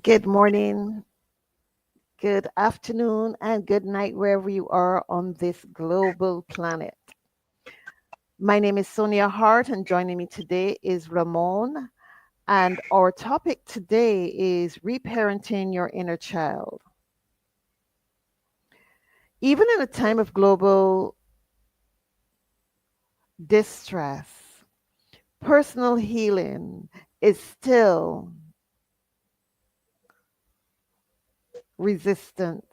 Good morning, good afternoon, and good night wherever you are on this global planet. My name is Sonia Hart, and joining me today is Ramon. And our topic today is reparenting your inner child. Even in a time of global distress, personal healing is still resistance.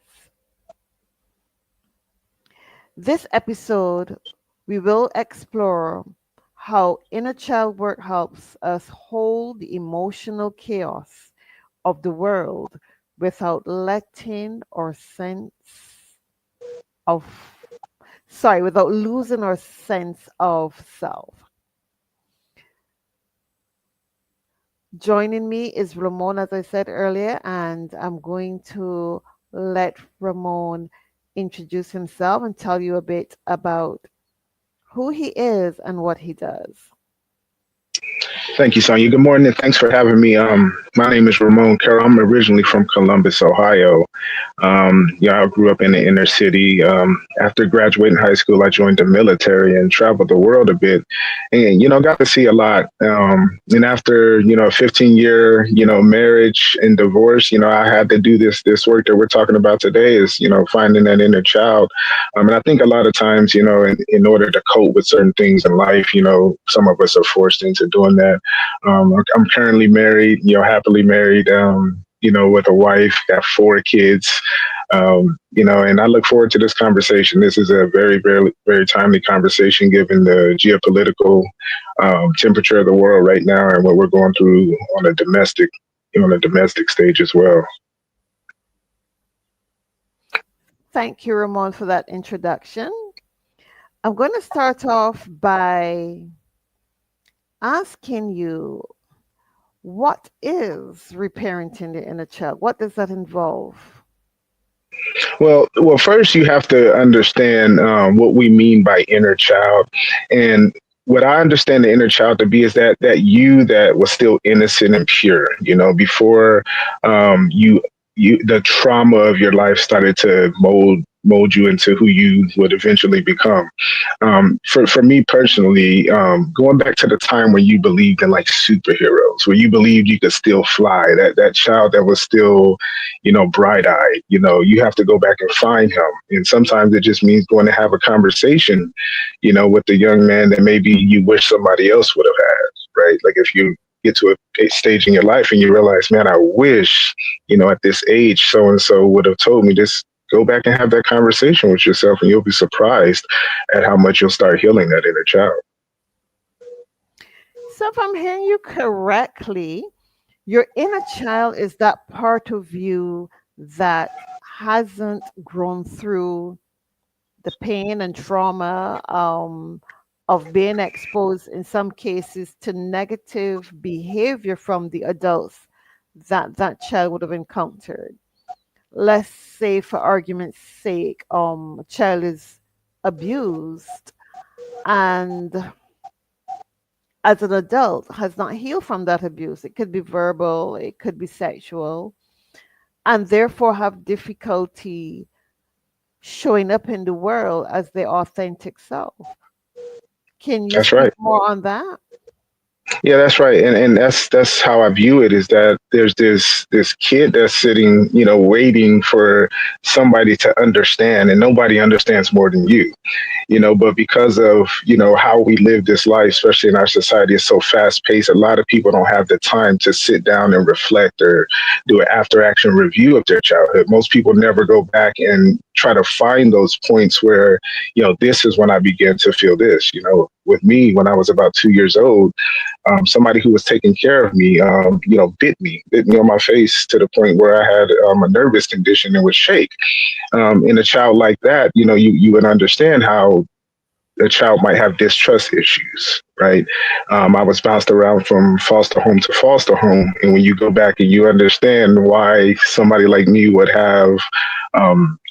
This episode, we will explore how inner child work helps us hold the emotional chaos of the world without letting our sense of, without losing our sense of self. Joining me is Ramon, as I said earlier, and I'm going to let Ramon introduce himself and tell you a bit about who he is and what he does. Thank you, Sonia. Good morning, and thanks for having me. My name is Ramon Carroll. I'm originally from Columbus, Ohio. I grew up in the inner city. After graduating high school, I joined the military and traveled the world a bit, and got to see a lot. And after a 15-year marriage and divorce, I had to do this work that we're talking about today. Is finding that inner child. And I think a lot of times, in order to cope with certain things in life, some of us are forced into doing that. I'm currently married, happily married, with a wife, got four kids, and I look forward to this conversation. This is a very, very, very timely conversation given the geopolitical temperature of the world right now and what we're going through on a domestic stage as well. Thank you, Ramon, for that introduction. I'm going to start off by asking you, what is reparenting the inner child? What does that involve? Well, first you have to understand what we mean by inner child, and what I understand the inner child to be is that you that was still innocent and pure, before you the trauma of your life started to mold you into who you would eventually become. For me personally, going back to the time when you believed in like superheroes, where you believed you could still fly, that child that was still, bright eyed, you have to go back and find him. And sometimes it just means going to have a conversation, with the young man that maybe you wish somebody else would have had, right? Like if you get to a stage in your life and you realize, man, I wish, at this age, so and so would have told me this. Go back and have that conversation with yourself, and you'll be surprised at how much you'll start healing that inner child. So, if I'm hearing you correctly, your inner child is that part of you that hasn't grown through the pain and trauma of being exposed, in some cases, to negative behavior from the adults that that child would have encountered. Let's say, for argument's sake, a child is abused and as an adult has not healed from that abuse. It could be verbal, it could be sexual, and therefore have difficulty showing up in the world as their authentic self. Can you That's speak right. more on that? Yeah, that's right. And that's how I view it, is that there's this kid that's sitting, waiting for somebody to understand, and nobody understands more than you. But because of, how we live this life, especially in our society, is so fast paced, a lot of people don't have the time to sit down and reflect or do an after action review of their childhood. Most people never go back and try to find those points where, this is when I began to feel this. With me, when I was about 2 years old, somebody who was taking care of me, bit me on my face to the point where I had a nervous condition and would shake. In a child like that, you would understand how a child might have distrust issues, right? I was bounced around from foster home to foster home. And when you go back and you understand why somebody like me would have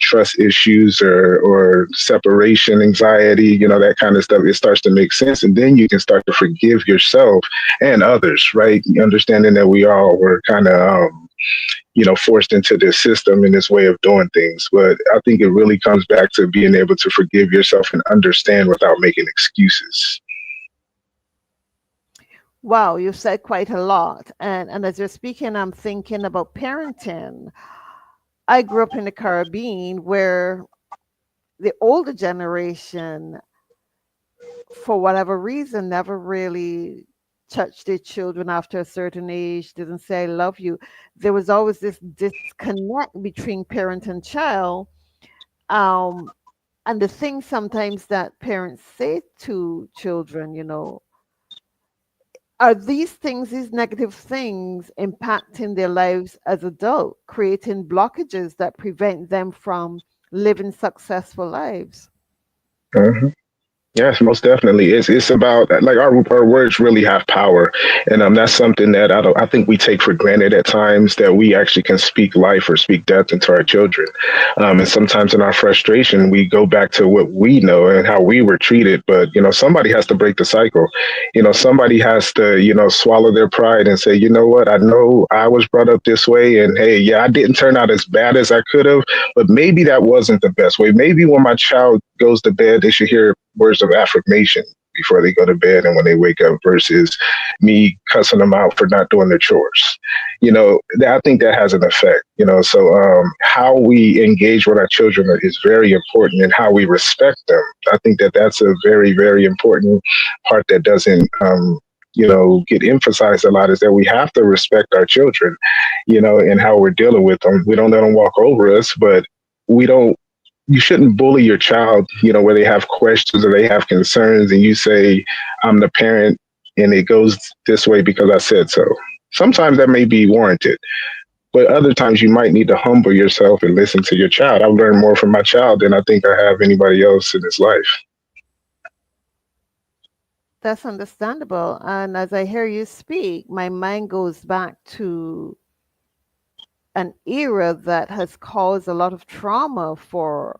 trust issues or separation anxiety, that kind of stuff, it starts to make sense. And then you can start to forgive yourself and others, right? Understanding that we all were kind of, forced into this system and this way of doing things. But I think it really comes back to being able to forgive yourself and understand without making excuses. Wow, you said quite a lot. And as you're speaking, I'm thinking about parenting. I grew up in the Caribbean where the older generation, for whatever reason, never really touched their children after a certain age, didn't say, I love you. There was always this disconnect between parent and child. Um, and the things sometimes that parents say to children, are these things, these negative things, impacting their lives as adults, creating blockages that prevent them from living successful lives? Mhm. Yes, most definitely. It's about like our words really have power, and that's something that I think we take for granted at times that we actually can speak life or speak death into our children, and sometimes in our frustration we go back to what we know and how we were treated. But somebody has to break the cycle. Somebody has to swallow their pride and say, you know what, I know I was brought up this way, and hey, yeah, I didn't turn out as bad as I could have, but maybe that wasn't the best way. Maybe when my child goes to bed, they should hear words of affirmation before they go to bed and when they wake up versus me cussing them out for not doing their chores. I think that has an effect. So how we engage with our children is very important, and how we respect them. I think that that's a very, very important part that doesn't get emphasized a lot, is that we have to respect our children, and how we're dealing with them. We don't let them walk over us, but we don't you shouldn't bully your child, where they have questions or they have concerns, and you say, I'm the parent and it goes this way because I said so. Sometimes that may be warranted, but other times you might need to humble yourself and listen to your child. I've learned more from my child than I think I have anybody else in this life. That's understandable. And as I hear you speak, my mind goes back to an era that has caused a lot of trauma for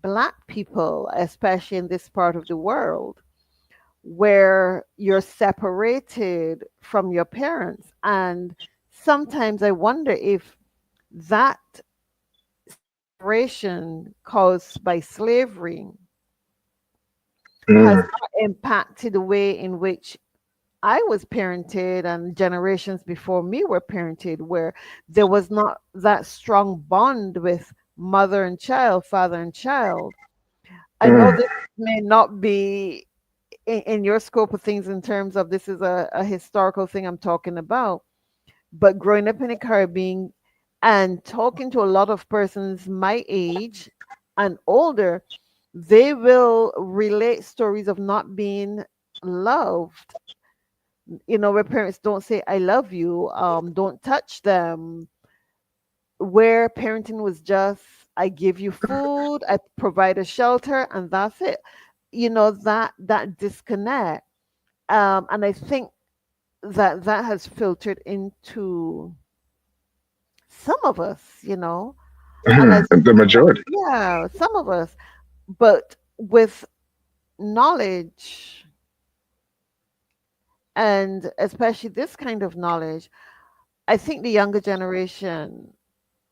Black people, especially in this part of the world, where you're separated from your parents. And sometimes I wonder if that separation caused by slavery has Mm, not impacted the way in which I was parented and generations before me were parented, where there was not that strong bond with mother and child, father and child. I know mm, this may not be in your scope of things in terms of this is a historical thing I'm talking about, but growing up in the Caribbean and talking to a lot of persons my age and older, they will relate stories of not being loved, where parents don't say I love you, don't touch them, where parenting was just I give you food, I provide a shelter, and that's it. That disconnect. And I think that has filtered into some of us, and mm, as the majority. yeah, some of us, but with knowledge, and especially this kind of knowledge, I think the younger generation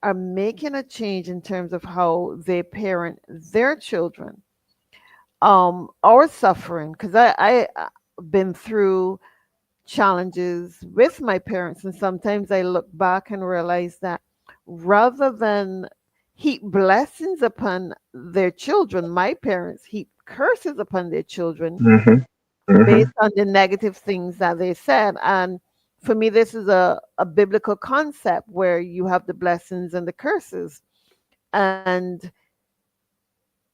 are making a change in terms of how they parent their children, or suffering, because I been through challenges with my parents, and sometimes I look back and realize that rather than heap blessings upon their children, my parents heap curses upon their children Hmm. based Hmm. on the negative things that they said. And for me, this is a biblical concept where you have the blessings and the curses. And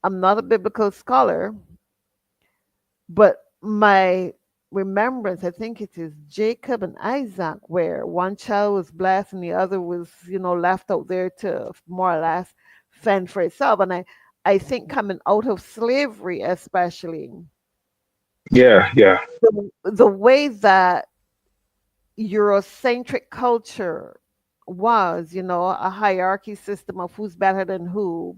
I'm not a biblical scholar, but my remembrance, I think it is Jacob and Isaac, where one child was blessed and the other was, left out there to more or less fend for itself. And I think coming out of slavery, especially, Yeah, yeah. the way that Eurocentric culture was, a hierarchy system of who's better than who,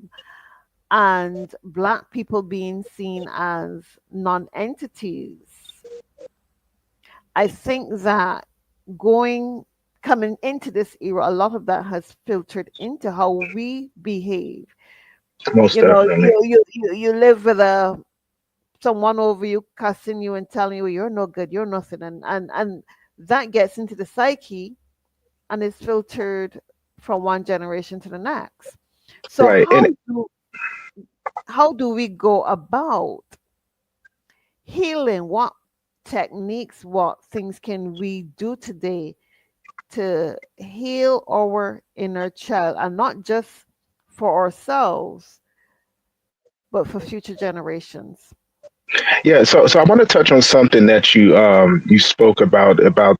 and Black people being seen as non entities. I think that going coming into this era, a lot of that has filtered into how we behave. Most You know, definitely. you live with a someone over you cussing you and telling you you're no good, you're nothing, and that gets into the psyche and is filtered from one generation to the next. So Right. And how do we go about healing? What techniques, what things can we do today to heal our inner child, and not just for ourselves, but for future generations? yeah, so I want to touch on something that you spoke about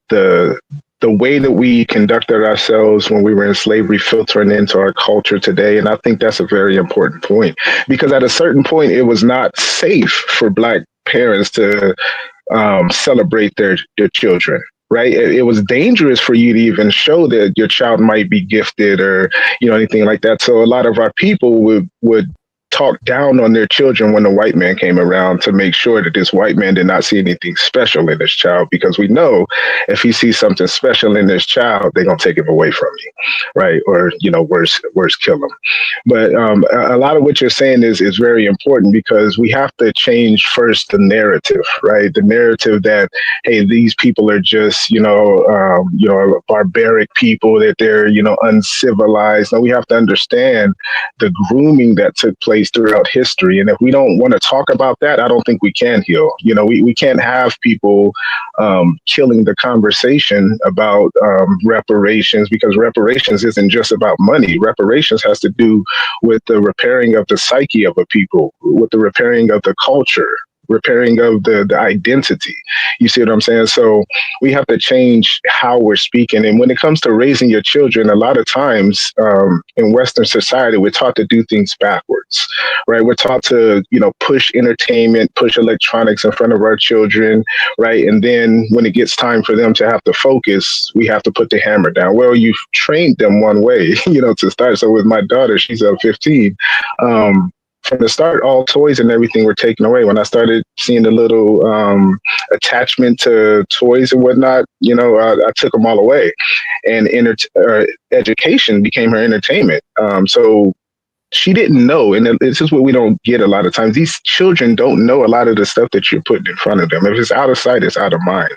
the way that we conducted ourselves when we were in slavery filtering into our culture today. And I think that's a very important point because at a certain point it was not safe for black parents to celebrate their children. Right, it was dangerous for you to even show that your child might be gifted or anything like that. So a lot of our people would talk down on their children when the white man came around to make sure that this white man did not see anything special in this child, because we know if he sees something special in this child, they're gonna take him away from you, right? Or worse, kill him. But a lot of what you're saying is very important because we have to change first the narrative, right? The narrative that hey, these people are just barbaric people, that they're uncivilized. Now we have to understand the grooming that took place throughout history, and if we don't want to talk about that, I don't think we can heal. We can't have people killing the conversation about reparations, because reparations isn't just about money. Reparations has to do with the repairing of the psyche of a people, with the repairing of the culture, repairing of the identity. You see what I'm saying? So we have to change how we're speaking. And when it comes to raising your children, a lot of times in Western society, we're taught to do things backwards, right? We're taught to, push entertainment, push electronics in front of our children, right? And then when it gets time for them to have to focus, we have to put the hammer down. Well, you've trained them one way, to start. So with my daughter, she's 15. From the start, all toys and everything were taken away. When I started seeing the little attachment to toys and whatnot, I took them all away. And education became her entertainment. So she didn't know, and this is what we don't get a lot of times. These children don't know a lot of the stuff that you're putting in front of them. If it's out of sight, it's out of mind.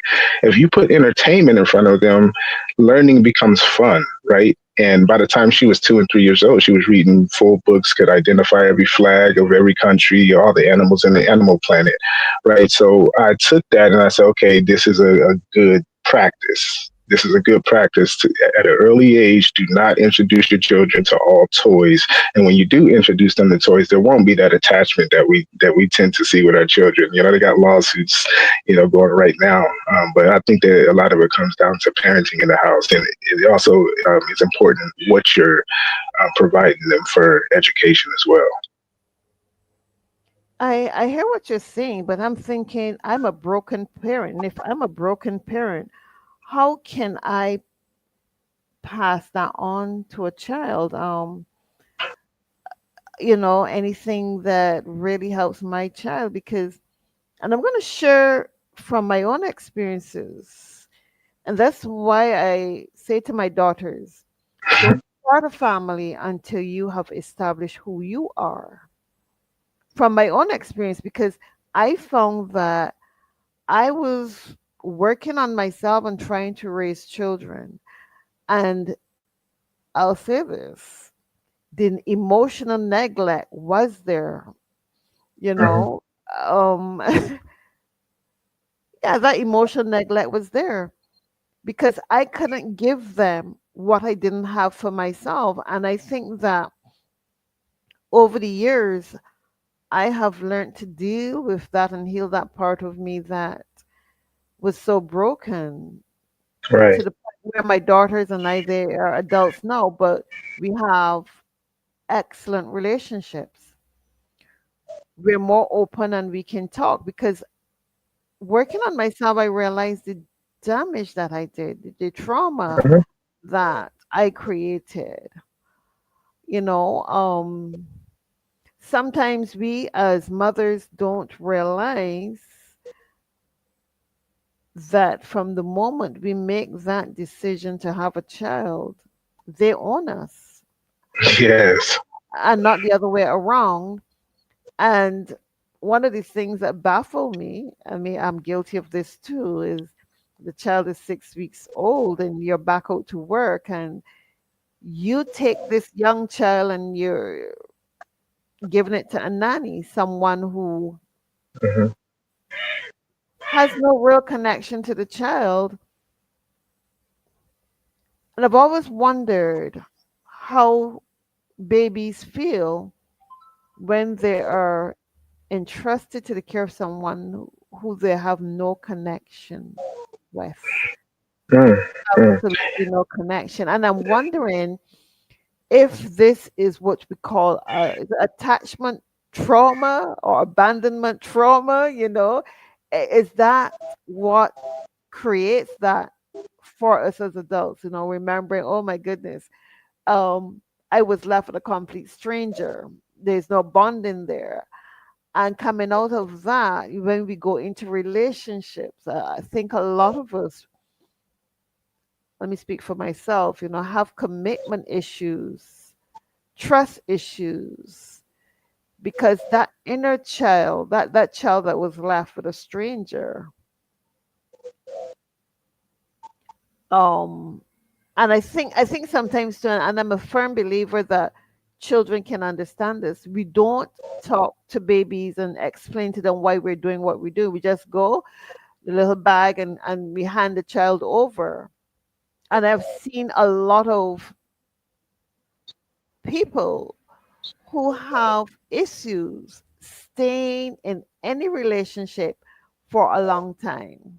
If you put entertainment in front of them, learning becomes fun, right? And by the time she was 2 and 3 years old, she was reading full books, could identify every flag of every country, all the animals in the animal planet, right? So I took that and I said, okay, this is a good practice. This is a good practice to, at an early age, do not introduce your children to all toys. And when you do introduce them to toys, there won't be that attachment that we tend to see with our children. They got lawsuits, going right now. But I think that a lot of it comes down to parenting in the house, and it also is important what you're providing them for education as well. I hear what you're saying, but I'm thinking I'm a broken parent. And if I'm a broken parent, how can I pass that on to a child? Anything that really helps my child, because, and I'm going to share from my own experiences. And that's why I say to my daughters, don't start a family until you have established who you are. From my own experience, because I found that I was working on myself and trying to raise children. And I'll say this, the emotional neglect was there, you Mhm. know. Um, yeah, that emotional neglect was there because I couldn't give them what I didn't have for myself. And I think that over the years, I have learned to deal with that and heal that part of me that was so broken, Right. to the point where my daughters and I, they are adults now, but we have excellent relationships. We're more open and we can talk because working on myself, I realized the damage that I did, the trauma Mhm. that I created. You know, sometimes we as mothers don't realize that from the moment we make that decision to have a child, they own us Yes. and not the other way around. And one of the things that baffle me, I mean, I'm guilty of this too, is the child is 6 weeks old and you're back out to work and you take this young child and you're giving it to a nanny, someone who Hmm. has no real connection to the child. And I've always wondered how babies feel when they are entrusted to the care of someone who they have no connection with. Mm, mm. Absolutely no connection. And I'm wondering if this is what we call is it attachment trauma or abandonment trauma, is that what creates that for us as adults, remembering, oh my goodness, um, I was left with a complete stranger. There's no bonding there. And coming out of that, when we go into relationships, I think a lot of us, let me speak for myself, have commitment issues, trust issues, because that inner child, that child that was left with a stranger, um, and I think sometimes too, and I'm a firm believer that children can understand this. We don't talk to babies and explain to them why we're doing what we do. We just go the little bag and we hand the child over. And I've seen a lot of people who have issues staying in any relationship for a long time.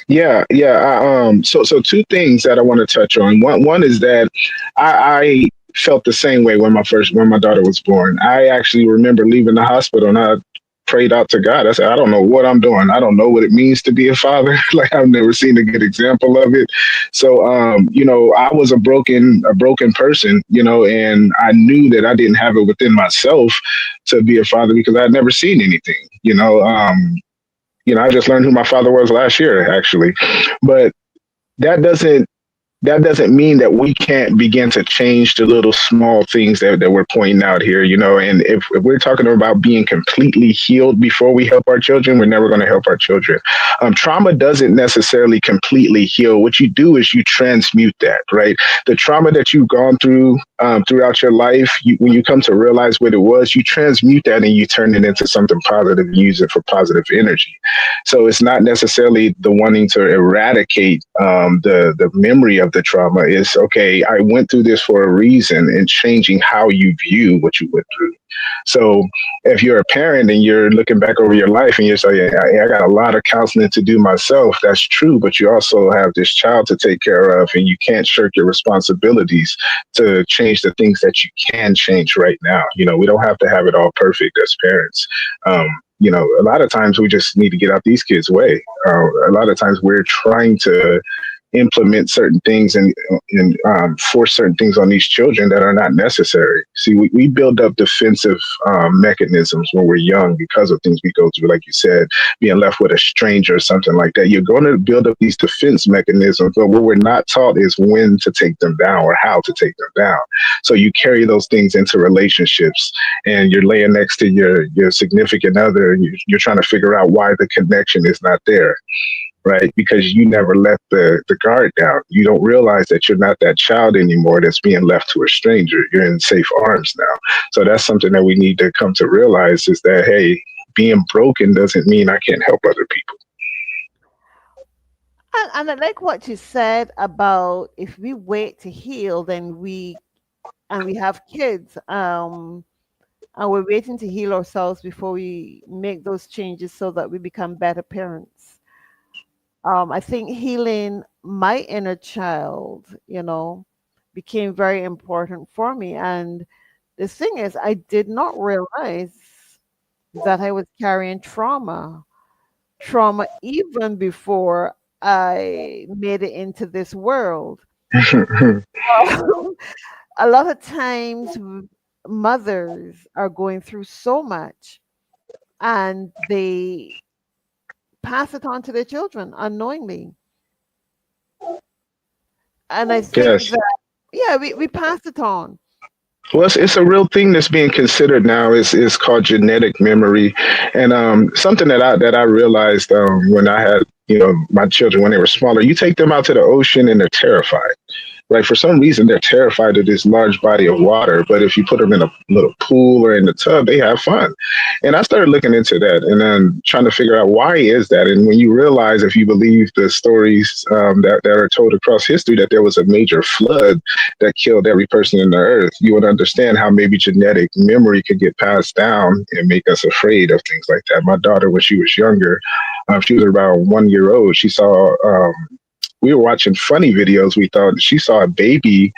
Yeah, yeah. So two things that I want to touch on. One is that I felt the same way when my daughter was born. I actually remember leaving the hospital and I prayed out to God. I said, I don't know what I'm doing. I don't know what it means to be a father. Like I've never seen a good example of it. So I was a broken person, and I knew that I didn't have it within myself to be a father because I had never seen anything. I just learned who my father was last year, actually. But that doesn't that doesn't mean that we can't begin to change the little small things that we're pointing out here, and if we're talking about being completely healed before we help our children, we're never going to help our children. Trauma doesn't necessarily completely heal. What you do is you transmute that, right? The trauma that you've gone through throughout your life, when you come to realize what it was, you transmute that and you turn it into something positive and use it for positive energy. So it's not necessarily the wanting to eradicate the memory of the trauma. Is okay. I went through this for a reason, and changing how you view what you went through. So if you're a parent and you're looking back over your life and you're saying, I got a lot of counseling to do myself, that's true, but you also have this child to take care of, and you can't shirk your responsibilities to change the things that you can change right now. We don't have to have it all perfect as parents. Um, a lot of times we just need to get out these kids' way. A lot of times we're trying to implement certain things and force certain things on these children that are not necessary. See, we build up defensive mechanisms when we're young because of things we go through, like you said, being left with a stranger or something like that. You're going to build up these defense mechanisms, but what we're not taught is when to take them down or how to take them down. So you carry those things into relationships, and you're laying next to your significant other, and you're trying to figure out why the connection is not there, right? Because you never let the guard down. You don't realize that you're not that child anymore that's being left to a stranger. You're in safe arms now. So that's something that we need to come to realize is that, hey, being broken doesn't mean I can't help other people. And I like what you said about if we wait to heal, then we have kids, and we're waiting to heal ourselves before we make those changes so that we become better parents. I think healing my inner child, became very important for me. And the thing is, I did not realize that I was carrying trauma even before I made it into this world. A lot of times mothers are going through so much and they pass it on to their children unknowingly. And I think Yes. that, yeah, we pass it on. Well, it's a real thing that's being considered now. Is called genetic memory, and something that I realized when I had my children when they were smaller. You take them out to the ocean and they're terrified. Like for some reason, they're terrified of this large body of water. But if you put them in a little pool or in the tub, they have fun. And I started looking into that and then trying to figure out why is that. And when you realize, if you believe the stories that are told across history, that there was a major flood that killed every person in the earth, you would understand how maybe genetic memory could get passed down and make us afraid of things like that. My daughter, when she was younger, she was about 1 year old. She saw we were watching funny videos. We thought she saw a baby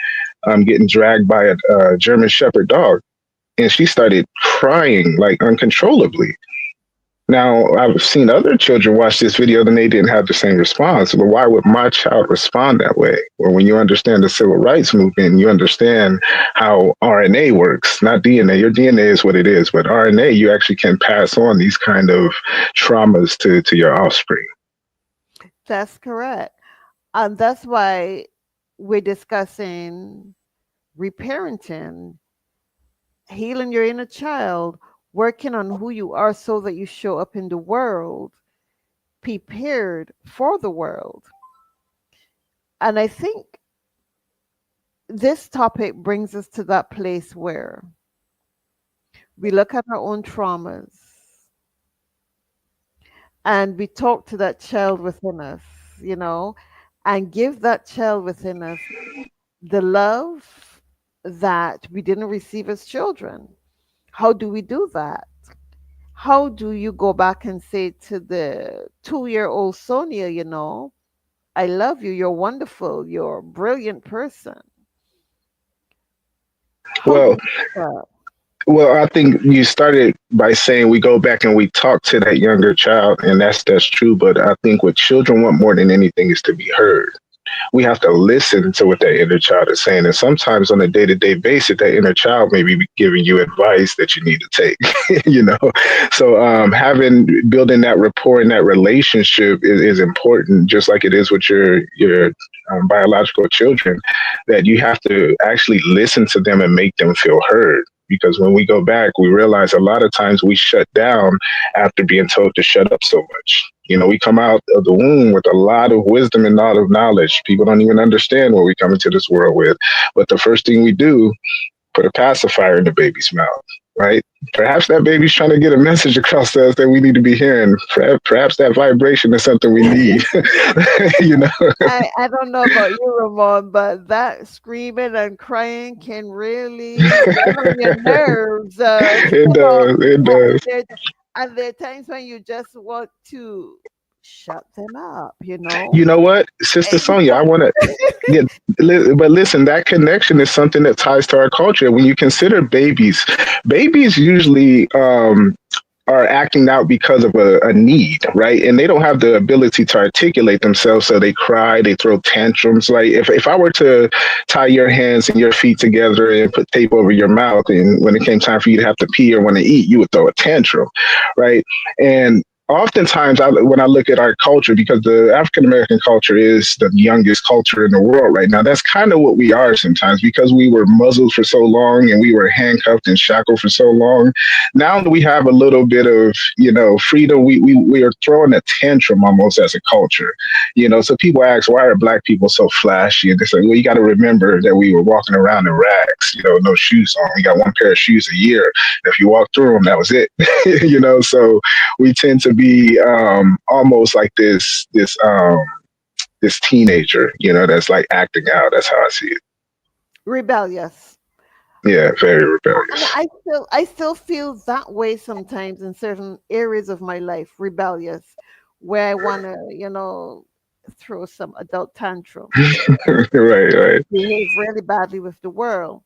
getting dragged by a German Shepherd dog, and she started crying like uncontrollably. Now, I've seen other children watch this video and they didn't have the same response. But why would my child respond that way? Well, when you understand the civil rights movement, you understand how RNA works, not DNA. Your DNA is what it is, but RNA, you actually can pass on these kind of traumas to your offspring. That's correct. And that's why we're discussing reparenting, healing your inner child, working on who you are so that you show up in the world prepared for the world. And I think this topic brings us to that place where we look at our own traumas and we talk to that child within us, you know, and give that child within us the love that we didn't receive as children. How do we do that? How do you go back and say to the 2 year old Sonia, I love you, you're wonderful, you're a brilliant person? How do Well, you do that? Well, I think you started by saying we go back and we talk to that younger child, and that's true. But I think what children want more than anything is to be heard. We have to listen to what that inner child is saying, and sometimes on a day-to-day basis, that inner child may be giving you advice that you need to take. So having building that rapport and that relationship is important, just like it is with your biological children. That you have to actually listen to them and make them feel heard. Because when we go back, we realize a lot of times we shut down after being told to shut up so much. We come out of the womb with a lot of wisdom and a lot of knowledge. People don't even understand what we come into this world with. But the first thing we do, put a pacifier in the baby's mouth, right? Perhaps that baby's trying to get a message across to us that we need to be hearing. Perhaps that vibration is something we need. you know, I don't know about you, Ramon, but that screaming and crying can really get on your nerves. it does. It And does. there are times when you just want to shut them up, You know what, Sister You Sonia, I want to get, but listen, that connection is something that ties to our culture. When you consider babies usually are acting out because of a need, right? And they don't have the ability to articulate themselves, so they cry, they throw tantrums. Like if I were to tie your hands and your feet together and put tape over your mouth, and when it came time for you to have to pee or want to eat, you would throw a tantrum, right? And oftentimes when I look at our culture, because the African American culture is the youngest culture in the world right now, that's kind of what we are sometimes, because we were muzzled for so long and we were handcuffed and shackled for so long. Now that we have a little bit of freedom, we are throwing a tantrum almost as a culture. So people ask, why are black people so flashy? And they say, well, you got to remember that we were walking around in rags, no shoes on. We got one pair of shoes a year. If you walk through them, that was it. So we tend to be almost like this teenager, that's like acting out. That's how I see it. rebellious. Yeah, very And rebellious. I still feel that way sometimes in certain areas of my life, rebellious, where I want to, throw some adult tantrums Right, right. behave really badly with the world.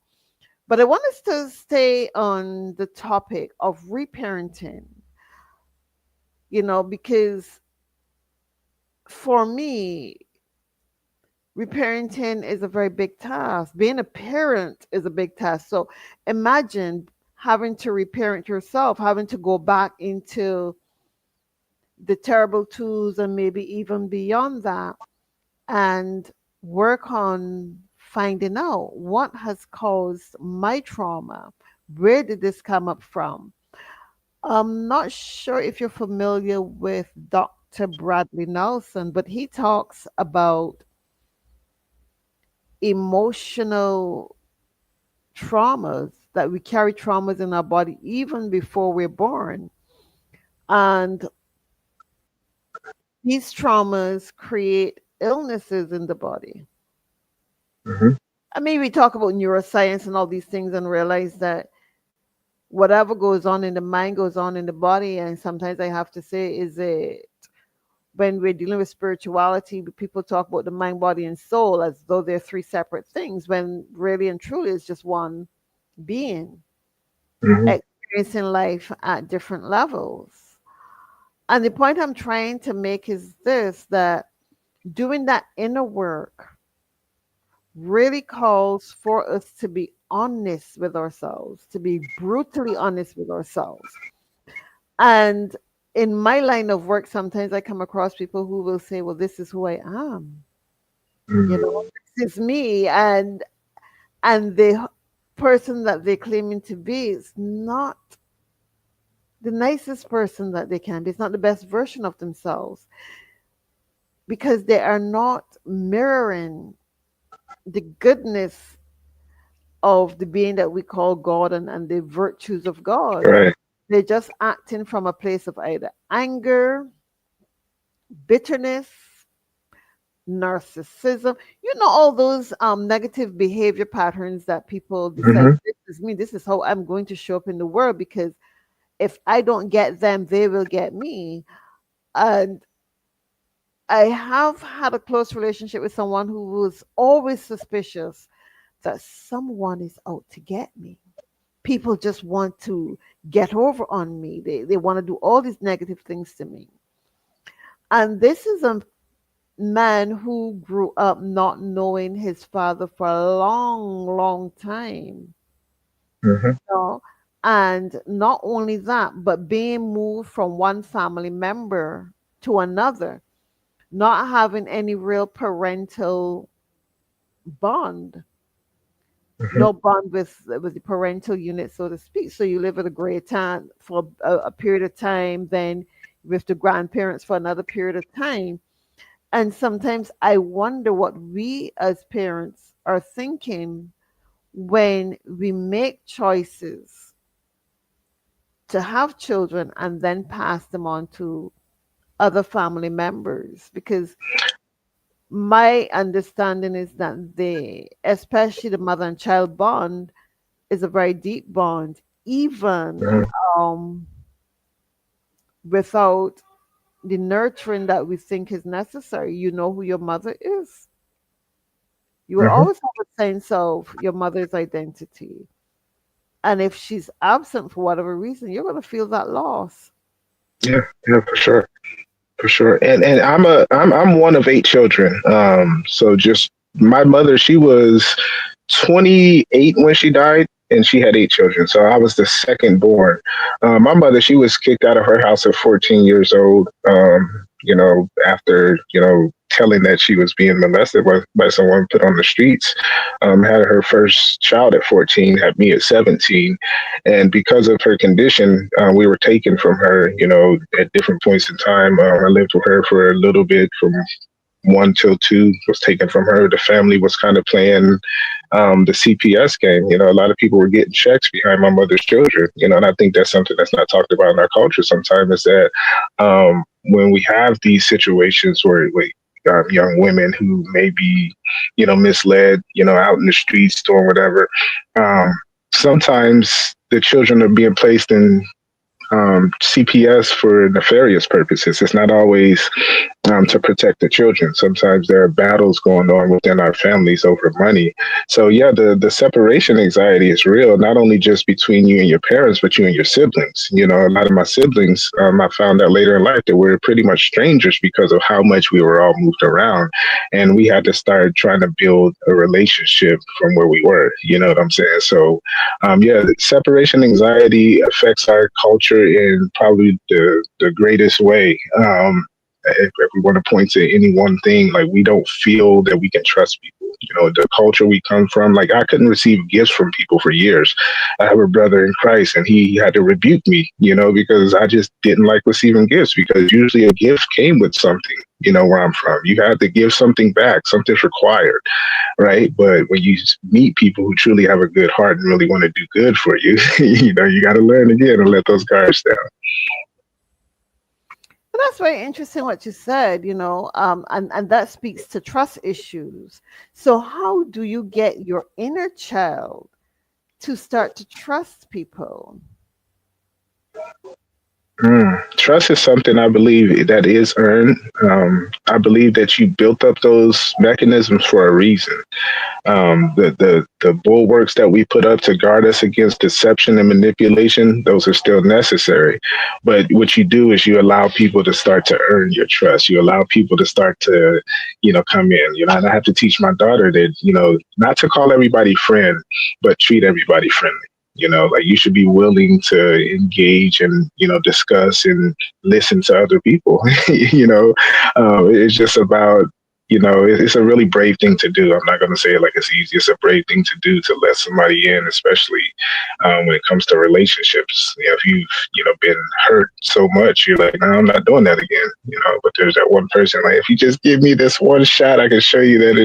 But I want us to stay on the topic of reparenting, because for me, Reparenting is a very big task. Being a parent is a big task. So imagine having to reparent yourself, having to go back into the terrible tools and maybe even beyond that and work on finding out what has caused my trauma. Where did this come up from? I'm not sure if you're familiar with Dr. Bradley Nelson, but he talks about emotional traumas, that we carry traumas in our body even before we're born. And these traumas create illnesses in the body. Hmm. I mean, we talk about neuroscience and all these things and realize that whatever goes on in the mind goes on in the body. And sometimes I have to say, is it when we're dealing with spirituality, people talk about the mind, body, and soul as though they're three separate things, when really and truly it's just one being Hmm. experiencing life at different levels. And the point I'm trying to make is this, that doing that inner work really calls for us to be honest with ourselves, to be brutally honest with ourselves. And in my line of work, sometimes I come across people who will say, well, this is who I am. You know, Hmm. this is me. And the person that they're claiming to be is not the nicest person that they can be. It's not the best version of themselves because they are not mirroring the goodness of the being that we call God, and the virtues of God. Right. They're just acting from a place of either anger, bitterness, narcissism, all those negative behavior patterns that people decide, Hmm. this is me, this is how I'm going to show up in the world, because if I don't get them, they will get me. And I have had a close relationship with someone who was always suspicious that someone is out to get me. People just want to get over on me. They want to do all these negative things to me. And this is a man who grew up not knowing his father for a long, long time. Hmm. You know? And not only that, but being moved from one family member to another, not having any real parental bond, Hmm. no bond with the parental unit, so to speak. So you live with a great aunt for a period of time, then with the grandparents for another period of time. And sometimes I wonder what we as parents are thinking when we make choices to have children and then pass them on to other family members. Because my understanding is that especially the mother and child bond, is a very deep bond, even Hmm. um, without the nurturing that we think is necessary. You know who your mother is. You will Hmm. always have a sense of your mother's identity. And if she's absent for whatever reason, you're going to feel that loss. Yeah, yeah, for sure. For sure. And I'm one of eight children. So just my mother, she was 28 when she died, and she had eight children. So I was the second born. My mother, she was kicked out of her house at 14 years old. After telling that she was being molested by someone put on the streets. Had her first child at 14, had me at 17, and because of her condition, we were taken from her. At different points in time. I lived with her for a little bit from one till two, was taken from her. The family was kind of playing the CPS game. A lot of people were getting checks behind my mother's children. And I think that's something that's not talked about in our culture sometimes, is that when we have these situations where young women who may be, misled, out in the streets doing whatever, um, sometimes the children are being placed in CPS for nefarious purposes. It's not always to protect the children. Sometimes there are battles going on within our families over money. So yeah, the separation anxiety is real, not only just between you and your parents, but you and your siblings. You know, a lot of my siblings, I found out later in life that we're pretty much strangers because of how much we were all moved around. And we had to start trying to build a relationship from where we were. You know what I'm saying? So yeah, separation anxiety affects our culture in probably the greatest way. If we want to point to any one thing, like we don't feel that we can trust people. You know, the culture we come from, like I couldn't receive gifts from people for years. I have a brother in Christ and he had to rebuke me, you know, because I just didn't like receiving gifts because usually a gift came with something, you know, where I'm from. You have to give something back, something's required, right? But when you meet people who truly have a good heart and really want to do good for you, you know, you got to learn again and let those guards down. But that's very interesting what you said, and that speaks to trust issues. So, how do you get your inner child to start to trust people? Trust is something I believe that is earned. I believe that you built up those mechanisms for a reason. The bulwarks that we put up to guard us against deception and manipulation, those are still necessary. But what you do is you allow people to start to earn your trust. You allow people to start to, you know, come in. You know, and I have to teach my daughter that, you know, not to call everybody friend, but treat everybody friendly. You know, like you should be willing to engage and, you know, discuss and listen to other people. You know, it's just about, you know, it's a really brave thing to do. I'm not going to say it like it's easy. It's a brave thing to do to let somebody in, especially when it comes to relationships. You know, if you've, you know, been hurt so much, you're like, no, I'm not doing that again. You know, but there's that one person like, if you just give me this one shot, I can show you that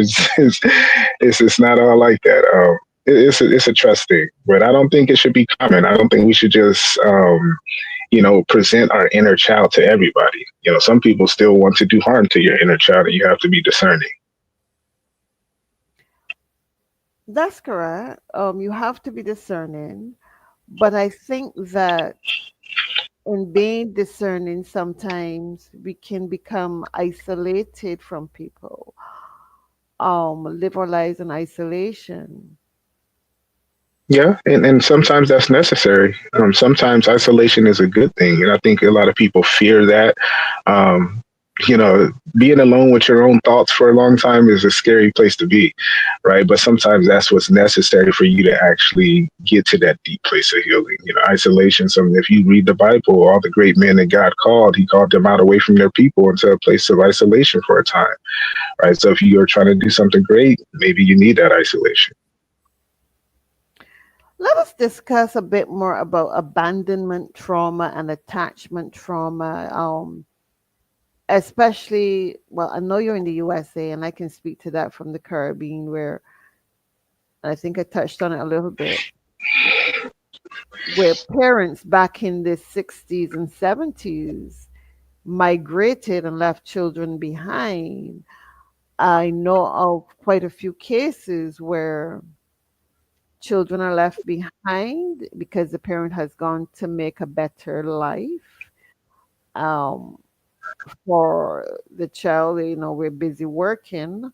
it's not all like that. It's a trust thing, but I don't think it should be common. I don't think we should just you know, present our inner child to everybody. You know, some people still want to do harm to your inner child, and you have to be discerning. That's correct. You have to be discerning, but I think that in being discerning, sometimes we can become isolated from people, live our lives in isolation. Yeah, and sometimes that's necessary. Sometimes isolation is a good thing, and I think a lot of people fear that. Um, you know, being alone with your own thoughts for a long time is a scary place to be, right? But sometimes that's what's necessary for you to actually get to that deep place of healing. You know, isolation. Some, if you read the Bible, all the great men that God called, He called them out away from their people into a place of isolation for a time, right? So if you are trying to do something great, maybe you need that isolation. Let us discuss a bit more about abandonment trauma and attachment trauma. Especially, well, I know you're in the USA, and I can speak to that from the Caribbean, where I think I touched on it a little bit, where parents back in the 60s and 70s migrated and left children behind. I know of quite a few cases where children are left behind because the parent has gone to make a better life. Um, for the child, we're busy working.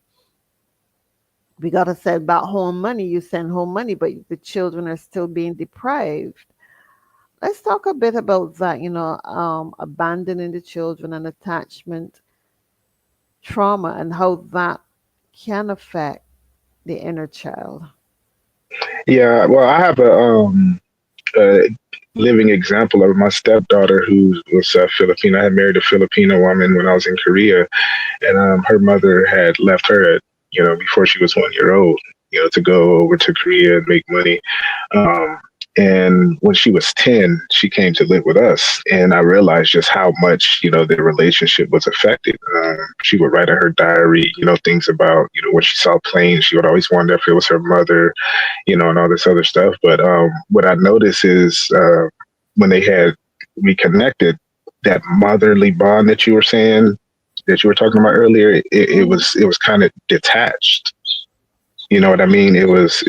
We got to send back home money. You send home money, but the children are still being deprived. Let's talk a bit about that, abandoning the children and attachment trauma and how that can affect the inner child. Yeah, well, I have a living example of my stepdaughter who was Filipino. I had married a Filipino woman when I was in Korea, and her mother had left her at, you know, before she was 1 year old, you know, to go over to Korea and make money. Um, and when she was 10, she came to live with us. And I realized just how much, you know, their relationship was affected. She would write in her diary, you know, things about, you know, when she saw planes, she would always wonder if it was her mother, you know, and all this other stuff. But what I noticed is when they had reconnected, that motherly bond that you were saying, that you were talking about earlier, it Hmm. was kind of detached. You know what I mean? There was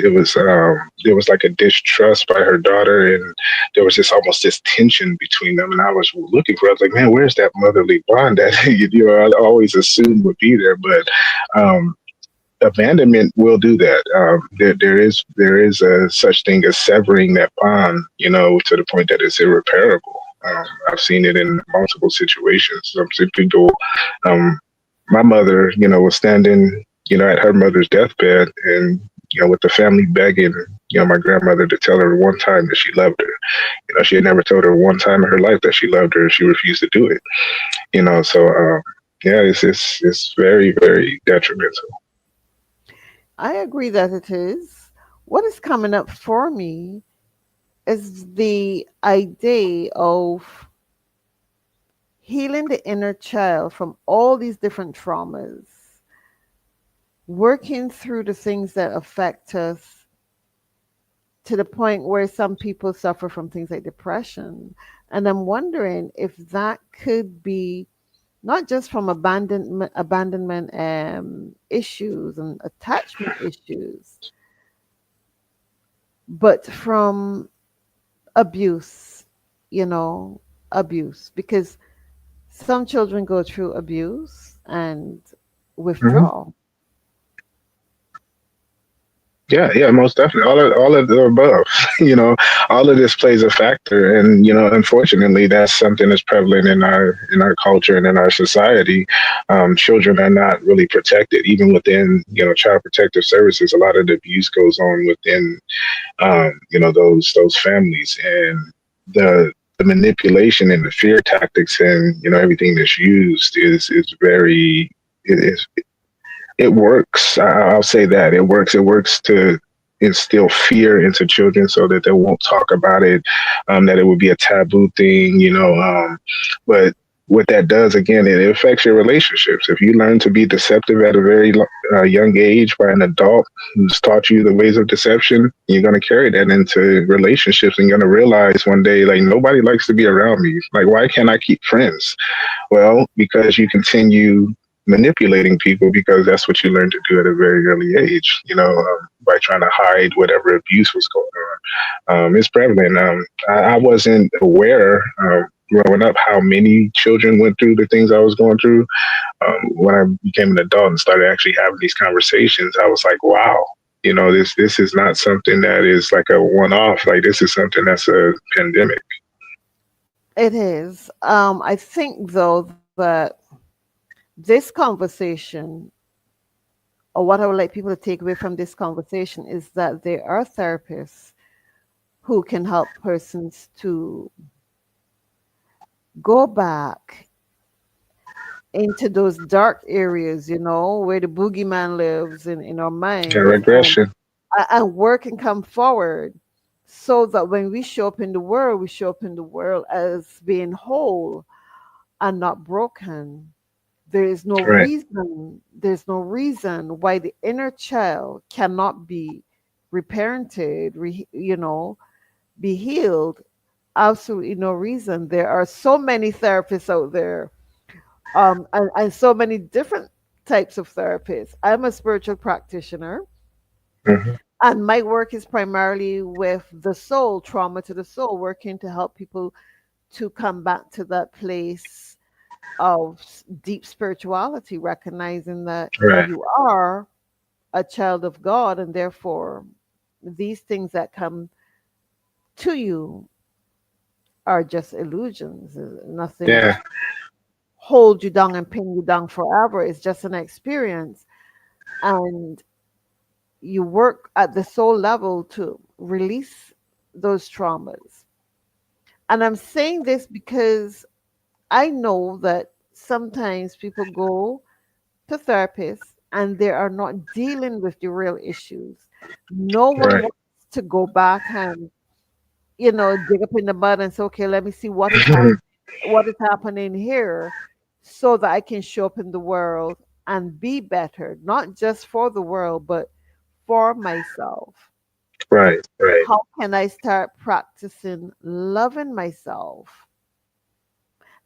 like a distrust by her daughter, and there was just almost this tension between them. And I was looking for, I was like, man, where's that motherly bond that I always assumed would be there? But um, abandonment will do that. There is a such thing as severing that bond, to the point that it's irreparable. I've seen it in multiple situations. Some people, um, my mother, was standing, at her mother's deathbed, and with the family begging, my grandmother to tell her one time that she loved her. She had never told her one time in her life that she loved her. She refused to do it. So yeah, it's very very detrimental. I agree that it is. What is coming up for me is the idea of healing the inner child from all these different traumas, working through the things that affect us to the point where some people suffer from things like depression. And I'm wondering if that could be not just from abandonment issues and attachment issues, but from abuse, you know, abuse. Because some children go through abuse and Mhm. withdraw. Yeah, yeah, most definitely. All of the above. All of this plays a factor, and unfortunately, that's something that's prevalent in our culture and in our society. Children are not really protected, even within child protective services. A lot of the abuse goes on within those families, and the manipulation and the fear tactics and everything that's used is very it, it works. I'll say that it works. It works to instill fear into children so that they won't talk about it, that it would be a taboo thing, but what that does again, it affects your relationships. If you learn to be deceptive at a very young age by an adult who's taught you the ways of deception, you're going to carry that into relationships and you're going to realize one day, like, nobody likes to be around me. Like, why can't I keep friends? Well, because you continue manipulating people because that's what you learn to do at a very early age, by trying to hide whatever abuse was going on. It's prevalent. I wasn't aware growing up how many children went through the things I was going through. When I became an adult and started actually having these conversations, I was like, wow. This is not something that is like a one off. Like, this is something that's a pandemic. It is. I think, though, that this conversation, or what I would like people to take away from this conversation, is that there are therapists who can help persons to go back into those dark areas, where the boogeyman lives in our Yeah, minds, regression. and work and come forward so that when we show up in the world, we show up in the world as being whole and not broken. Right. There's no reason why the inner child cannot be reparented, be healed. Absolutely no reason. There are so many therapists out there, and so many different types of therapists. I'm a spiritual practitioner, Hmm. and my work is primarily with the soul, trauma to the soul, working to help people to come back to that place of deep spirituality, recognizing that Right. you are a child of God, and therefore these things that come to you are just illusions. Nothing Yeah. hold you down and pin you down forever. It's just an experience, and you work at the soul level to release those traumas. And I'm saying this because I know that sometimes people go to therapists and they are not dealing with the real issues. No one Right. wants to go back and dig up in the mud and say, okay, let me see what is happening here, so that I can show up in the world and be better, not just for the world, but for myself. Right. Right. How can I start practicing loving myself?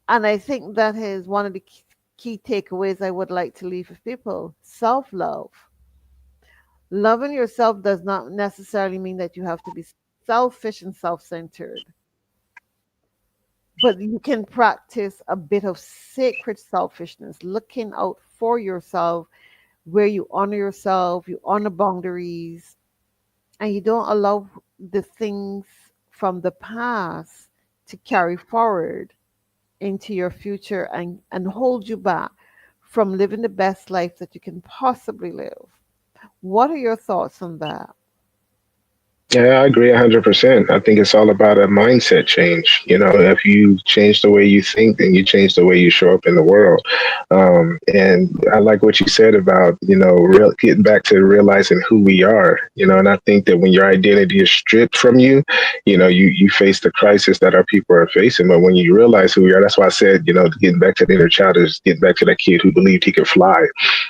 And I think that is one of the key takeaways I would like to leave with people: self love. Loving yourself does not necessarily mean that you have to be selfish and self centered, but you can practice a bit of sacred selfishness, looking out for yourself, where you honor yourself, you honor boundaries, and you don't allow the things from the past to carry forward into your future and hold you back from living the best life that you can possibly live. What are your thoughts on that? Yeah, I agree 100%. I think it's all about a mindset change. You know, if you change the way you think, then you change the way you show up in the world. And I like what you said about, getting back to realizing who we are, and I think that when your identity is stripped from you, you face the crisis that our people are facing. But when you realize who we are, that's why I said, getting back to the inner child is getting back to that kid who believed he could fly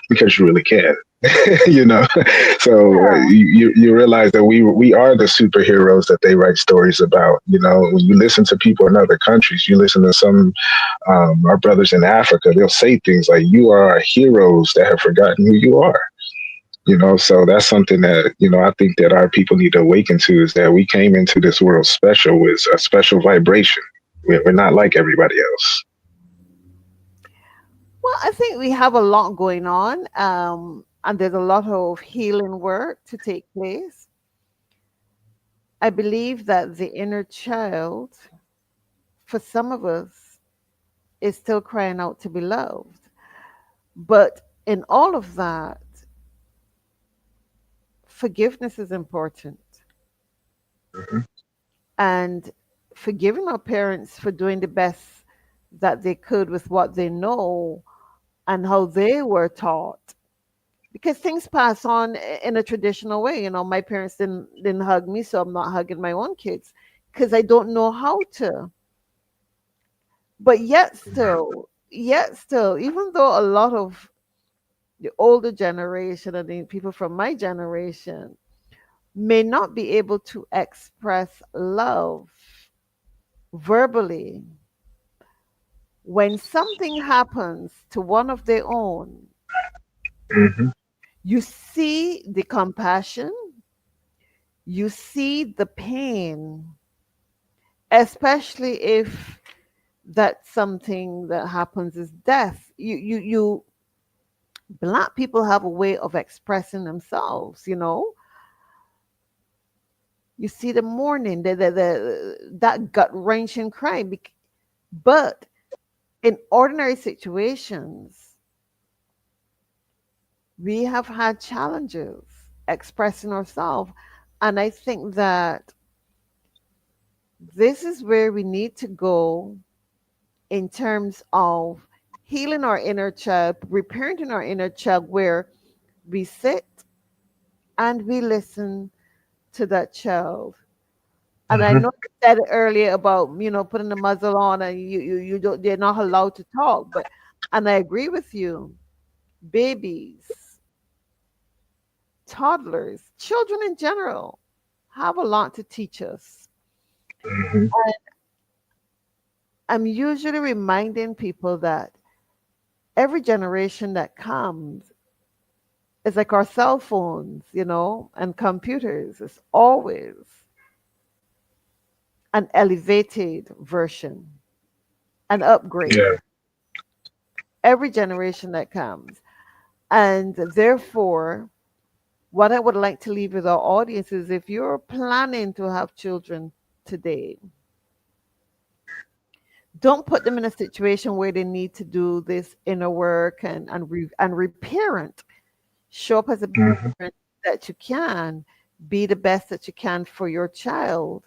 because you really can. you know so you realize that we are the superheroes that they write stories about. When you listen to people in other countries, you listen to some our brothers in Africa, they'll say things like, you are our heroes that have forgotten who you are. So that's something that, I think that our people need to awaken to, is that we came into this world special with a special vibration. We're not like everybody else. Well, I think we have a lot going on, and there's a lot of healing work to take place. I believe that the inner child, for some of us, is still crying out to be loved. But in all of that, forgiveness is important. Mhm. And forgiving our parents for doing the best that they could with what they know and how they were taught. Because things pass on in a traditional way. My parents didn't hug me, so I'm not hugging my own kids because I don't know how to. But yet still, even though a lot of the older generation and the people from my generation may not be able to express love verbally, when something happens to one of their own, Mhm. you see the compassion, you see the pain, especially if that something that happens is death. You Black people have a way of expressing themselves. You see the mourning, that gut wrenching cry. But in ordinary situations, we have had challenges expressing ourselves. And I think that this is where we need to go in terms of healing our inner child, reparenting our inner child, where we sit and we listen to that child. And I Mhm. know you said earlier about, putting the muzzle on and you don't, they're not allowed to talk, but, and I agree with you, babies, toddlers, children in general have a lot to teach us. Mhm. I'm usually reminding people that every generation that comes is like our cell phones, and computers. It's always an elevated version, an Yeah, upgrade, every generation that comes. And therefore, what I would like to leave with our audience is, if you're planning to have children today, don't put them in a situation where they need to do this inner work and reparent. Show up as a Mhm. parent that you can, be the best that you can for your child.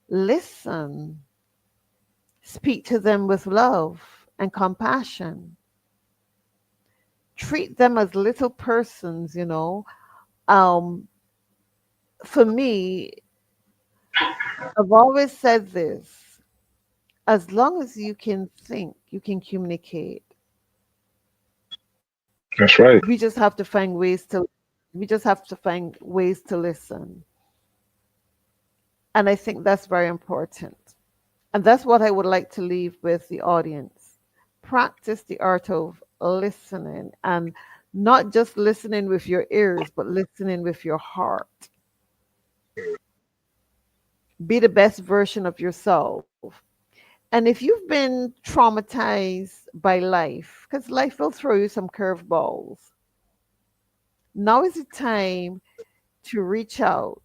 Listen, speak to them with love and compassion. Treat them as little persons. Um, for me, I've always said this: as long as you can think, you can communicate. That's right. We just have to find ways to. We just have to find ways to listen, and I think that's very important. And that's what I would like to leave with the audience. Practice the art of listening and not just listening with your ears, but listening with your heart. Be the best version of yourself. And if you've been traumatized by life, because life will throw you some curveballs, now is the time to reach out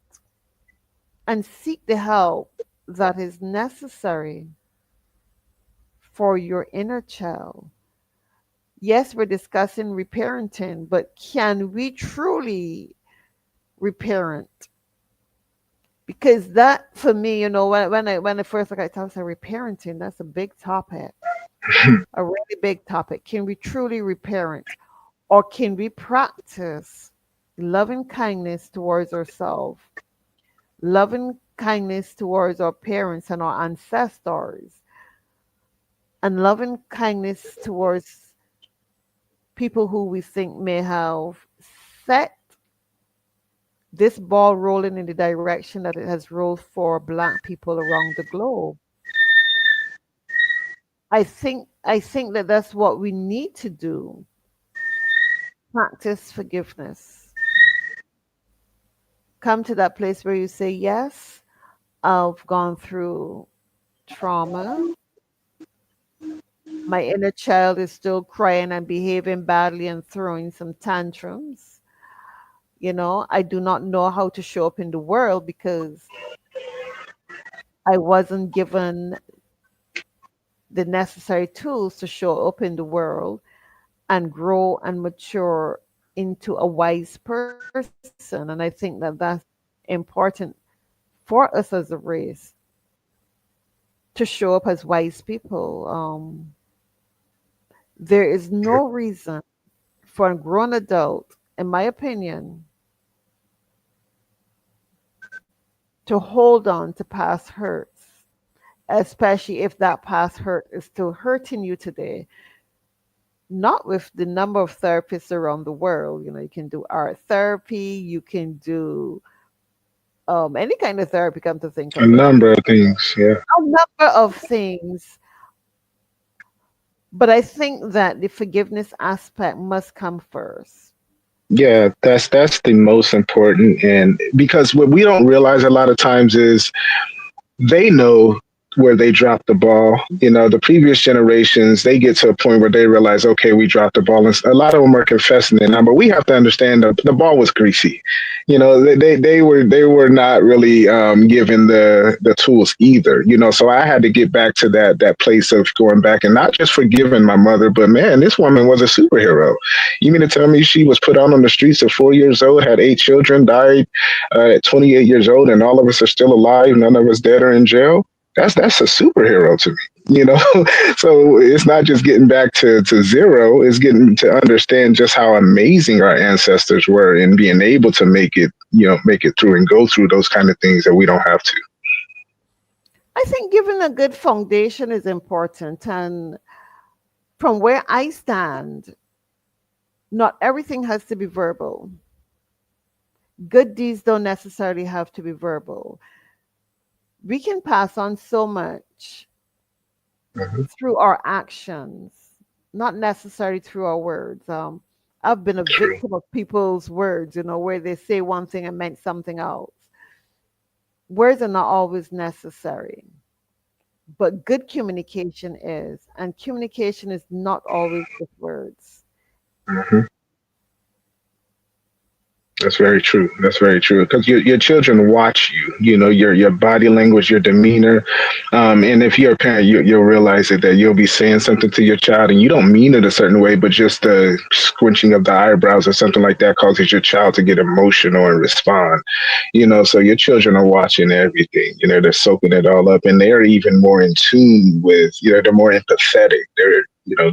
and seek the help that is necessary for your inner child. Yes, we're discussing reparenting, but can we truly reparent? Because that, for me, when I first look at it, I was like, reparenting, that's a big topic, a really big topic. Can we truly reparent? Or can we practice loving kindness towards ourselves, loving kindness towards our parents and our ancestors, and loving kindness towards people who we think may have set this ball rolling in the direction that it has rolled for Black people around the globe? I think that that's what we need to do. Practice forgiveness. Come to that place where you say, yes, I've gone through trauma. My inner child is still crying and behaving badly and throwing some tantrums. I do not know how to show up in the world because I wasn't given the necessary tools to show up in the world and grow and mature into a wise person. And I think that that's important for us as a race to show up as wise people. There is no reason for a grown adult, in my opinion, to hold on to past hurts, especially if that past hurt is still hurting you today. Not with the number of therapists around the world. You can do art therapy, you can do any kind of therapy, come to think A of it. number of things. Yeah. A number of things. But I think that the forgiveness aspect must come first. Yeah, that's the most important, and because what we don't realize a lot of times is they know where they dropped the ball. The previous generations, they get to a point where they realize, okay, we dropped the ball. And a lot of them are confessing it now, but we have to understand the ball was greasy. They were not really given the tools either. So I had to get back to that place of going back and not just forgiving my mother, but man, this woman was a superhero. You mean to tell me she was put out on the streets at 4 years old, had 8 children, died at 28 years old, and all of us are still alive. None of us dead or in jail. That's a superhero to me. So it's not just getting back to zero; it's getting to understand just how amazing our ancestors were and being able to make it through and go through those kind of things that we don't have to. I think giving a good foundation is important. And from where I stand, not everything has to be verbal. Good deeds don't necessarily have to be verbal. We can pass on so much Hmm. through our actions, not necessarily through our words. I've been a True. victim of people's words, where they say one thing and meant something else. Words are not always necessary, but good communication is, and communication is not always with words. Hmm. That's very true. That's very true. Because your children watch you. Your body language, your demeanor, and if you're a parent, you'll realize it that you'll be saying something to your child, and you don't mean it a certain way, but just the squinching of the eyebrows or something like that causes your child to get emotional and respond. So your children are watching everything. They're soaking it all up, and they're even more in tune with. They're more empathetic. They're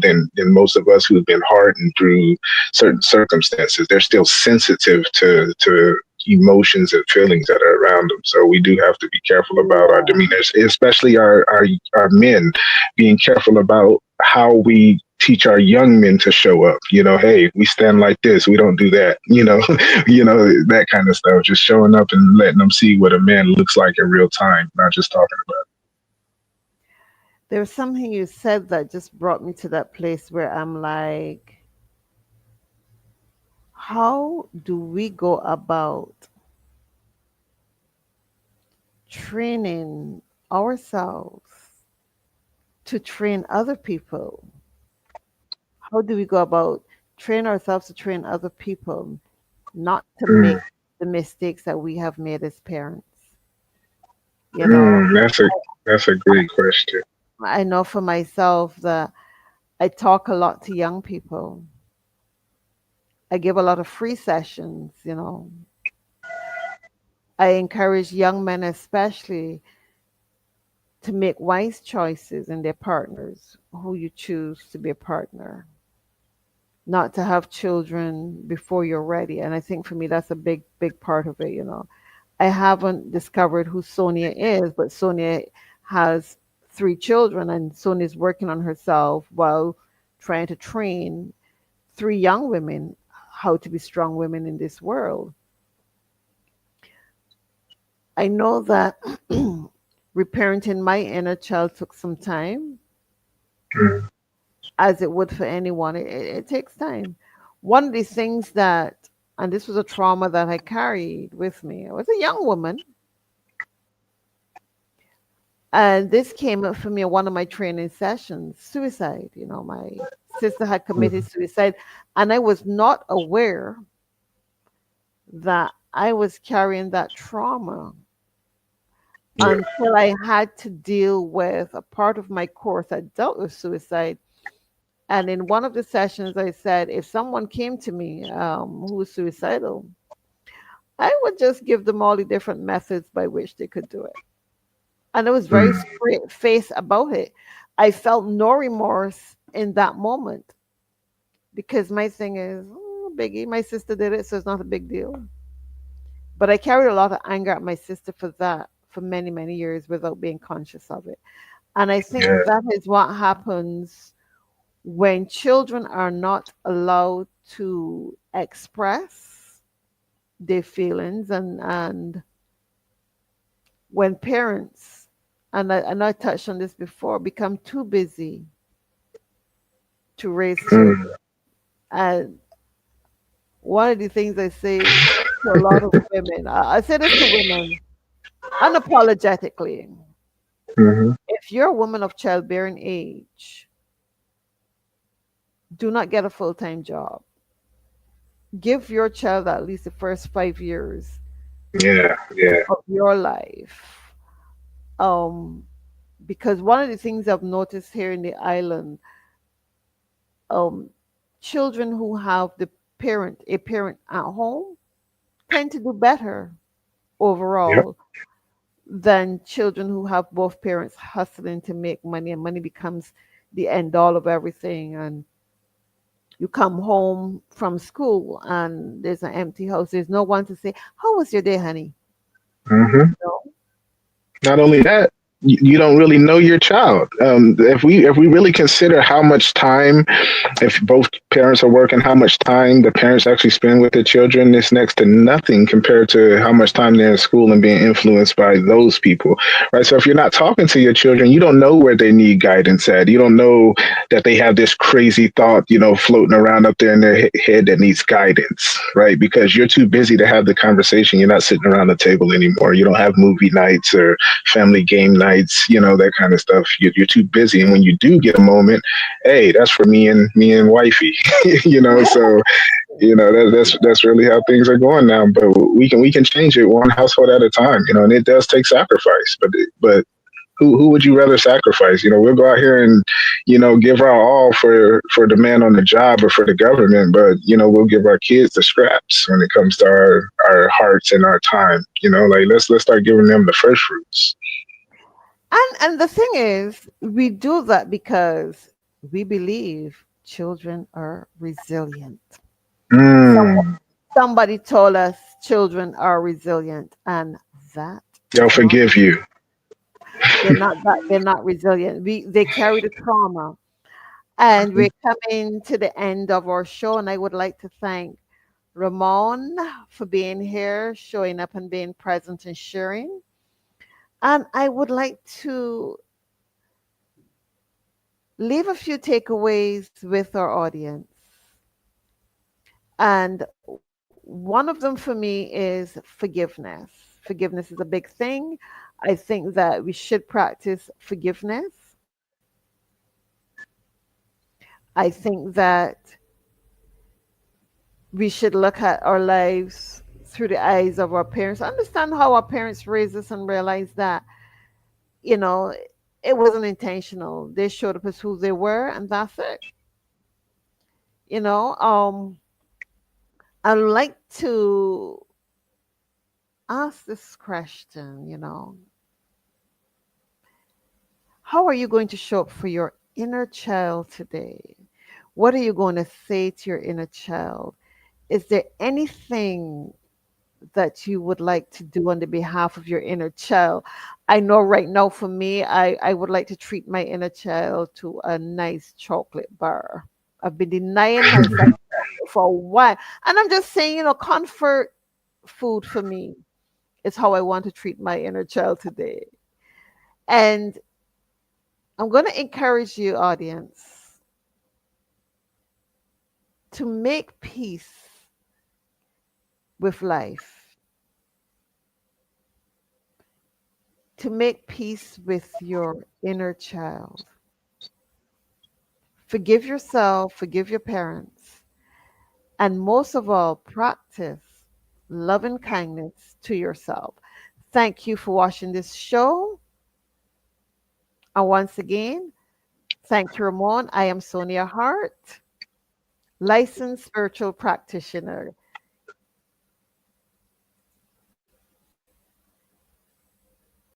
than most of us who've been hardened through certain circumstances. They're still sensitive to emotions and feelings that are around them. So we do have to be careful about our Yeah. demeanors, especially our men, being careful about how we teach our young men to show up. Hey, we stand like this, we don't do that. That kind of stuff. Just showing up and letting them see what a man looks like in real time, not just talking about There was something you said that just brought me to that place where I'm like, how do we go about training ourselves to train other people? How do we go about train ourselves to train other people not to Mm, make the mistakes that we have made as parents? You know, mm, that's a great question. I know for myself that I talk a lot to young people. I give a lot of free sessions, you know. I encourage young men especially to make wise choices in their partners, who you choose to be a partner, not to have children before you're ready. And I think for me, that's a big, big part of it, you know. I haven't discovered who Sonia is, but Sonia has three children, and Sonia's working on herself while trying to train three young women how to be strong women in this world. I know that reparenting my inner child took some time, Mm, as it would for anyone. It takes time. One of the things that, and this was a trauma that I carried with me, I was a young woman, and this came up for me at one of my training sessions suicide. You know, my sister had committed mm, suicide, and I was not aware that I was carrying that trauma yeah. until I had to deal with a part of my course that dealt with suicide. And in one of the sessions, I said, if someone came to me who was suicidal, I would just give them all the different methods by which they could do it. And I was very Mm, straight face about it. I felt no remorse in that moment because my thing is, oh, Biggie, my sister did it, so it's not a big deal. But I carried a lot of anger at my sister for that for many, many years without being conscious of it. And I think yeah. that is what happens when children are not allowed to express their feelings, and when parents, and I touched on this before, become too busy to raise children. Mm, And one of the things I say to a lot of women, I say this to women unapologetically: mhm, if you're a woman of childbearing age, do not get a full time job. Give your child at least the first 5 years yeah. Yeah. of your life. Um, because one of the things I've noticed here in the island, um, children who have a parent at home tend to do better Yep. overall than children who have both parents hustling to make money, and money becomes the end all of everything. And you come home from school and there's an empty house. There's no one to say, "How was your day, honey?" Hmm. No. Not only that, you don't really know your child. If we really consider how much time, if both parents are working, how much time the parents actually spend with their children is next to nothing compared to how much time they're in school and being influenced by those people, right? So if you're not talking to your children, you don't know where they need guidance at. You don't know that they have this crazy thought, floating around up there in their head that needs guidance, right? Because you're too busy to have the conversation. You're not sitting around the table anymore. You don't have movie nights or family game nights, that kind of stuff. You're too busy. And when you do get a moment, hey, that's for me and wifey, So that's really how things are going now. But we can change it one household at a time, and it does take sacrifice. But who would you rather sacrifice? We'll go out here and give our all for the man on the job or for the government, but we'll give our kids the scraps when it comes to our hearts and our time. Like let's start giving them the first fruits. And the thing is, we do that because we believe children are resilient. Some, Mm, somebody told us children are resilient, and that they'll is not. forgive you. They're not resilient. They carry the trauma. And we're coming to the end of our show, and I would like to thank Ramon for being here, showing up and being present and sharing. And I would like to leave a few takeaways with our audience. And one of them for me is forgiveness. Forgiveness is a big thing. I think that we should practice forgiveness. I think that we should look at our lives through the eyes of our parents, understand how our parents raised us, and realize that, you know, it wasn't intentional. They showed up as who they were, and that's it. You know, I'd like to ask this question, how are you going to show up for your inner child today? What are you going to say to your inner child? Is there anything that you would like to do on the behalf of your inner child? I know right now for me, I would like to treat my inner child to a nice chocolate bar. I've been denying myself for a while. And I'm just saying, comfort food for me is how I want to treat my inner child today. And I'm going to encourage you, audience, to make peace with life, to make peace with your inner child. Forgive yourself, forgive your parents, and most of all, practice love and kindness to yourself. Thank you for watching this show. And once again, thank you, Ramon. I am Sonia Hart, licensed spiritual practitioner.